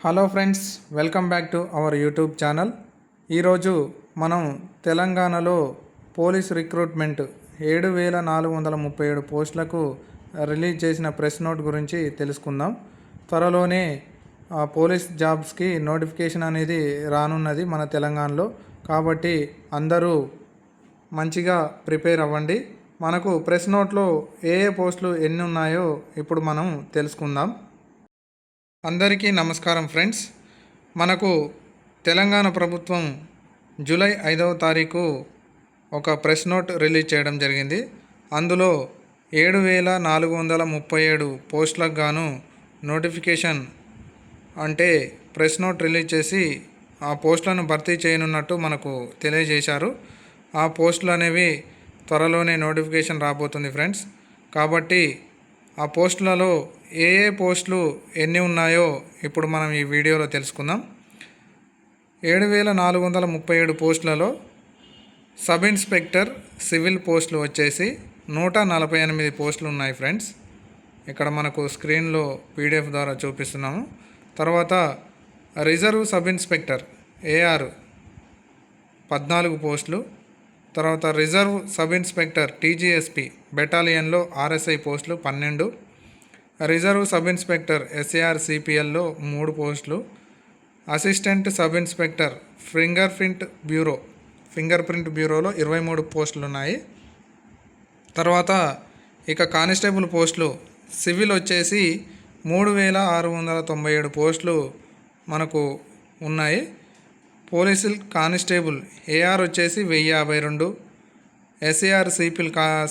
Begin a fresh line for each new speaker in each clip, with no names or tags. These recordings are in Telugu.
Hello friends, welcome back to our YouTube channel. ఈరోజు మనం తెలంగాణలో పోలీస్ రిక్రూట్మెంట్ 7437 పోస్టులకు రిలీజ్ చేసిన ప్రెస్ నోట్ గురించి తెలుసుకుందాం. త్వరలోనే పోలీస్ జాబ్స్కి నోటిఫికేషన్ అనేది రానున్నది మన తెలంగాణలో. కాబట్టి అందరూ మంచిగా ప్రిపేర్ అవ్వండి. మనకు ప్రెస్ నోట్లో ఏ పోస్టులు ఎన్ని ఉన్నాయో ఇప్పుడు మనం తెలుసుకుందాం. అందరికీ నమస్కారం ఫ్రెండ్స్. మనకు తెలంగాణ ప్రభుత్వం జూలై 5వ తారీఖు ఒక ప్రెస్ నోట్ రిలీజ్ చేయడం జరిగింది. అందులో 7437 పోస్టులకు గాను నోటిఫికేషన్ అంటే ప్రెస్ నోట్ రిలీజ్ చేసి ఆ పోస్టులను భర్తీ చేయనున్నట్టు మనకు తెలియజేశారు. ఆ పోస్టులు అనేవి త్వరలోనే నోటిఫికేషన్ రాబోతుంది ఫ్రెండ్స్. కాబట్టి ఆ పోస్టులలో ఏ పోస్టులు ఎన్ని ఉన్నాయో ఇప్పుడు మనం ఈ వీడియోలో తెలుసుకుందాం. 7437 పోస్టులలో సబ్ ఇన్స్పెక్టర్ సివిల్ పోస్టులు వచ్చేసి 148 పోస్టులు ఉన్నాయి ఫ్రెండ్స్. ఇక్కడ మనకు స్క్రీన్లో పీడిఎఫ్ ద్వారా చూపిస్తున్నాము. తర్వాత రిజర్వ్ సబ్ ఇన్స్పెక్టర్ ఏఆర్ 14 పోస్టులు. తర్వాత రిజర్వ్ సబ్ ఇన్స్పెక్టర్ టీజీఎస్పీ బెటాలియన్లో ఆర్ఎస్ఐ పోస్టులు 12. రిజర్వ్ సబ్ ఇన్స్పెక్టర్ ఎస్ఏఆర్ సిపిఎల్లో 3 పోస్టులు. Assistant sub inspector finger print బ్యూరోలో 23 పోస్టులు ఉన్నాయి. తర్వాత ఇక కానిస్టేబుల్ పోస్టులు సివిల్ వచ్చేసి 3697 పోస్టులు మనకు ఉన్నాయి. పోలీసు కానిస్టేబుల్ ఏఆర్ వచ్చేసి 1052. ఎస్ఏఆర్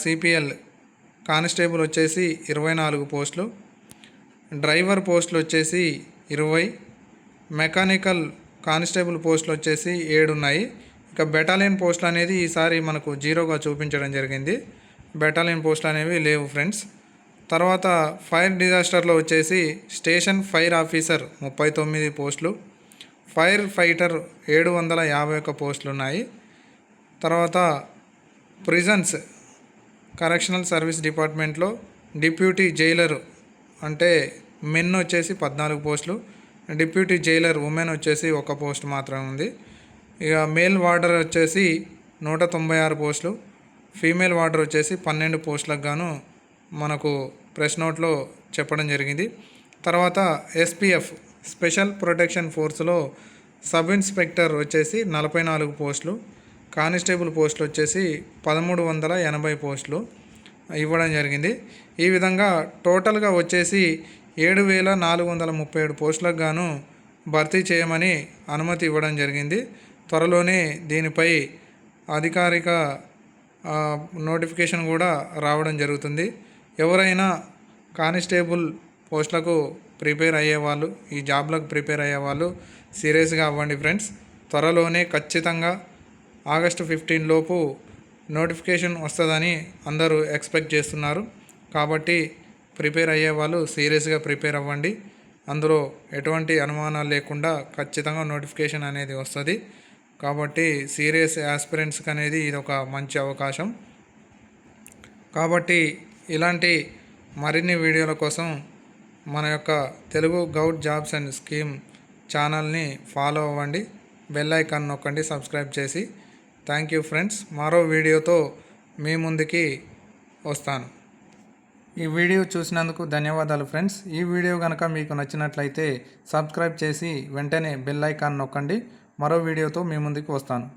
సిపిఎల్ కానిస్టేబుల్ వచ్చేసి 24 పోస్టులు. డ్రైవర్ పోస్టులు వచ్చేసి 20. మెకానికల్ కానిస్టేబుల్ పోస్టులు వచ్చేసి 7 ఉన్నాయి. ఇక బెటాలియన్ పోస్టులు అనేది ఈసారి మనకు జీరోగా చూపించడం జరిగింది. బెటాలియన్ పోస్టులు అనేవి లేవు ఫ్రెండ్స్. తర్వాత ఫైర్ డిజాస్టర్లో వచ్చేసి స్టేషన్ ఫైర్ ఆఫీసర్ 39 పోస్టులు. ఫైర్ ఫైటర్ 751 పోస్టులు ఉన్నాయి. తర్వాత ప్రిజన్స్ కరెక్షనల్ సర్వీస్ డిపార్ట్మెంట్లో డిప్యూటీ జైలర్ అంటే మెన్ వచ్చేసి 14 పోస్టులు. డిప్యూటీ జైలర్ ఉమెన్ వచ్చేసి 1 పోస్ట్ మాత్రమే ఉంది. ఇక మేల్ వార్డర్ వచ్చేసి 196 పోస్టులు. ఫీమేల్ వార్డర్ వచ్చేసి 12 పోస్టులకు గాను మనకు ప్రెస్ నోట్లో చెప్పడం జరిగింది. తర్వాత ఎస్పీఎఫ్ స్పెషల్ ప్రొటెక్షన్ ఫోర్స్లో సబ్ ఇన్స్పెక్టర్ వచ్చేసి 44 పోస్టులు. కానిస్టేబుల్ పోస్టులు వచ్చేసి 1380 పోస్టులు ఇవ్వడం జరిగింది. ఈ విధంగా టోటల్గా వచ్చేసి 7437 పోస్టులకు గాను భర్తీ చేయమని అనుమతి ఇవ్వడం జరిగింది. త్వరలోనే దీనిపై అధికారిక నోటిఫికేషన్ కూడా రావడం జరుగుతుంది. ఎవరైనా కానిస్టేబుల్ పోస్టులకు ప్రిపేర్ అయ్యేవాళ్ళు, ఈ జాబ్లకు ప్రిపేర్ అయ్యేవాళ్ళు సీరియస్గా అవ్వండి ఫ్రెండ్స్. త్వరలోనే ఖచ్చితంగా ఆగస్టు 15 లోపు నోటిఫికేషన్ వస్తుందని అందరూ ఎక్స్పెక్ట్ చేస్తున్నారు. కాబట్టి ప్రిపేర్ అయ్యేవాళ్ళు సీరియస్గా ప్రిపేర్ అవ్వండి. అందులో ఎటువంటి అనుమానాలు లేకుండా ఖచ్చితంగా నోటిఫికేషన్ అనేది వస్తుంది. కాబట్టి సీరియస్ యాస్పిరెంట్స్కి అనేది ఇది ఒక మంచి అవకాశం. కాబట్టి ఇలాంటి మరిన్ని వీడియోల కోసం మన యొక్క Telugu govt jobs and scheme ఛానల్ని ఫాలో అవ్వండి. బెల్ ఐకాన్ నొక్కండి సబ్స్క్రైబ్ చేసి. Thank you friends. మరో వీడియోతో మీ ముందుకి వస్తాను. ఈ వీడియో చూసినందుకు ధన్యవాదాలు ఫ్రెండ్స్. ఈ వీడియో కనుక మీకు నచ్చినట్లయితే సబ్స్క్రైబ్ చేసి వెంటనే బెల్ ఐకాన్ నొక్కండి. మరో వీడియోతో మీ ముందుకు వస్తాను.